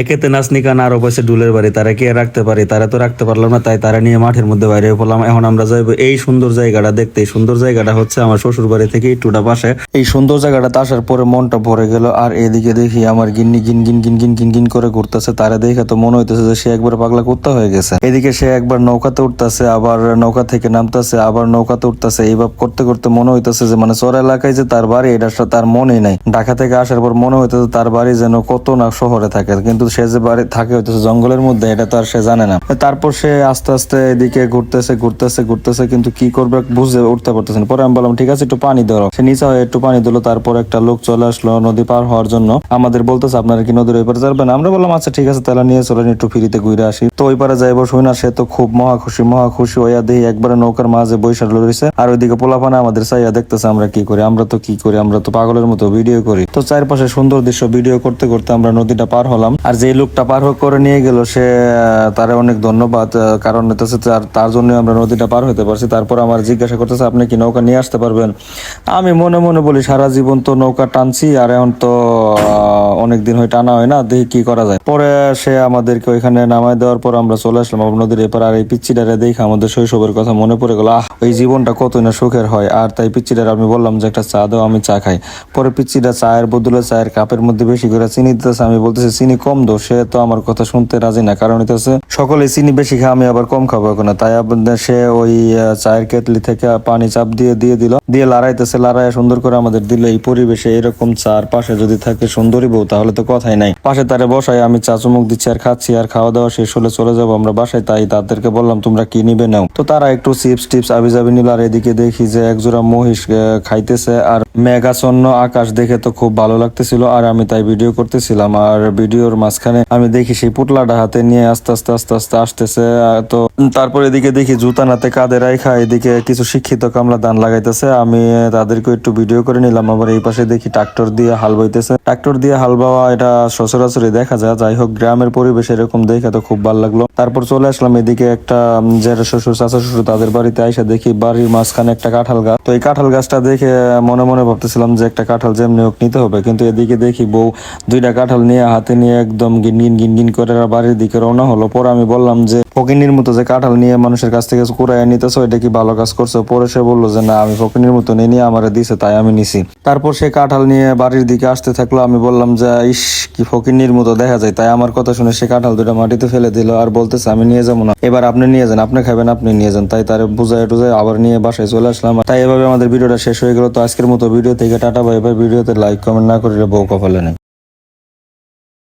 একেতে নাচনি কান আরো পয়সা ডুলের বাড়ি, তারা কে রাখতে পারি, তারা তো রাখতে পারলাম না, তাই তারা নিয়ে মাঠের মধ্যে বাইরে পড়লাম। এখন আমরা যাইবো এই সুন্দর জায়গাটা দেখতে। এই সুন্দর জায়গাটা হচ্ছে আমার শ্বশুর বাড়ি থেকে একটুটা পাশে। এই সুন্দর জায়গাটাতে আসার পরে মনটা ভরে গেল। আর এদিকে দেখি আমার গিন্নি গিন গিন গিন গিন গিন গিন করে ঘুরতেছে। তারা দেখে তো মনে হইতেছে যে সে একবার পাগলা কুত্তা হয়ে গেছে। এদিকে সে একবার নৌকাতে উঠতেছে, আবার নৌকা থেকে নামতেছে, আবার নৌকাতে উঠতেছে। এইভাবে করতে করতে মনে হইতেছে যে মানে চর এলাকায় যে তার বাড়ি এটা তার মনে নাই। ঢাকা থেকে আসার পর মনে হইতেছে তার বাড়ি যেন কত না শহরে থাকে, কিন্তু সে যে বাড়ি থাকে হইতেছে জঙ্গলের মধ্যে, এটা তো আর সে জানে না। তারপর সে আস্তে আস্তে এদিকে ঘুরতেছে ঘুরতেছে ঘুরতেছে, কিন্তু কি করবে বুঝে উঠতে পারতেছে না। পরে আমি বললাম ঠিক আছে একটু পানি ধরো। সে নিচে হয়ে একটু পানি দিল। তারপর একটা লোক চলে আসলো নদী পার হওয়ার জন্য। আমাদের বলতেছে আপনারা কি নদীর ওই পারে যাবেন? আমরা বললাম আচ্ছা ঠিক আছে তাহলে নিয়ে চলেন একটু ফ্রিতে ঘুরে আসি। তো ওই পারে যাইবো শুই না, সে তো খুব মহা খুশি হইয়া দেখি একবারে নৌকার মাঝে বৈশা রয়েছে। আর ওইদিকে পোলাপানা আমাদের চাইয়া দেখতেছে আমরা কি করি। আমরা তো পাগলের মতো ভিডিও করি। তো চারপাশে সুন্দর দৃশ্য ভিডিও করতে করতে আমরা নদীটা পার হলাম। আর যে লোকটা পার করে নিয়ে গেল সে তারে অনেক ধন্যবাদ, কারণ তার জন্য আমরা নদীটা পার হতে পারছি। তারপর আমার জিজ্ঞাসা করতেছে আপনি কি নৌকা নিয়ে আসতে পারবেন? আমি মনে মনে বলি সারা জীবন তো নৌকা টানছি, আর এখন তো অনেকদিন হয়ে টানা হয় না, দেখি কি করা যায়। পরে সে আমাদেরকে ওইখানে নামায় দেওয়ার পর আমরা চলে আসলাম নদীর এপার। আর এই পিচ্চিটারে দেখে আমাদের শৈশবের কথা মনে পড়ে গেল। ওই জীবনটা কতই না সুখের হয়। আর তাই পিচ্চিটার আমি বললাম যে একটা চা দাও, আমি চা খাই। পরে পিচ্চিটা চায়ের বদলে চায়ের কাপের মধ্যে বেশি করে চিনি দিতেছে। আমি বলতেছি চিনি কম দো। সে তো আমার কথা শুনতে রাজি না, কারণ হইতেছে সকলে চিনি বেশি খায়, আমি আবার কম খাবো এখন। তাই সে ওই চায়ের কেটলি থেকে পানি চাপ দিয়ে দিল, দিয়ে লাড়াইতেছে। লাড়াইয়া সুন্দর করে আমাদের দিল। এই পরিবেশে এরকম চার পাশে যদি থাকে সুন্দরী বউ তাহলে তো কথাই নাই। পাশে তারে বসাই আমি চা চুমুক দিচ্ছি আর খাচ্ছি। আর খাওয়া দাওয়া শেষ হলে চলে যাবো আমরা বাসায়। তাই তাদেরকে বললাম তোমরা কি নিবে নাও। তো তারা একটু চিপস টিপস আবি যাবি নিল। আর এদিকে দেখি যে একজোড়া মহিষ খাইতেছে। আর মেঘাচ্ছন্ন আকাশ দেখে তো খুব ভালো লাগতেছিল। আর আমি তাই ভিডিও করতেছিলাম। আর ভিডিওর মাঝখানে আমি দেখি সেই পুটলাটা হাতে নিয়ে আস্তে আস্তে আস্তে আস্তে আসতেছে। তো তারপর এদিকে দেখি জুতা নাতে কাঁধে রাখা এদিকে কিছু শিক্ষিত কামলা ধান লাগাইতেছে। আমি তাদেরকে একটু ভিডিও করে নিলাম। আবার এই পাশে দেখি ট্রাক্টর দিয়ে হাল বইতেছে। ট্রাক্টর দিয়ে হাল বাওয়া এটা সচরাচরই দেখা যায়। যাই হোক গ্রামের পরিবেশ এরকম দেখে তো খুব ভালো লাগলো। তারপর চলে আসলাম এদিকে একটা জেঠা শ্বশুর চাচা শ্বশুর তাদের বাড়িতে। আইসা দেখি বাড়ির মাঝখানে একটা কাঁঠাল গাছ। তো এই কাঁঠাল গাছটা দেখে মনে মনে ভাবতেছিলাম যে একটা কাঁঠাল যেমনি হোক নিতে হবে, কিন্তু এদিকে দেখি বউ দুইটা কাঁঠাল নিয়ে হাতে নিয়ে একদম গিন করে বাড়ির দিকে রওনা হলো। পরে আমি বললাম যে ফকিনির মতো যে কাঁঠাল নিয়ে মানুষের কাছ থেকে কুড়াইয়া নিতেছো এটা কি ভালো কাজ করছো? পরে সে বললো যে না আমি ফকিনির মতো নিয়ে আমারে দিছে তাই আমি নিছি। তারপর সে কাঁঠাল নিয়ে বাড়ির দিকে আসতে থাকলো। আমি বললাম যে ইস কি ফকিনির মতো দেখা যায়। তাই আমার কথা শুনে সে কাঁঠাল দুটা মাটিতে ফেলে দিল আর বলতেছে আমি নিয়ে যাবো না, এবার আপনি নিয়ে যান, আপনি খাবেন আপনি নিয়ে যান। তাই তার বুঝাই টুজাই আবার নিয়ে বাসায় চলে আসলাম। তাই এভাবে আমাদের ভিডিওটা শেষ হয়ে গেল। তো আজকের মতো ভিডিও থেকে টাটা বাই বাই। ভিডিওতে লাইক কমেন্ট না করলে বউ কপালে নেই।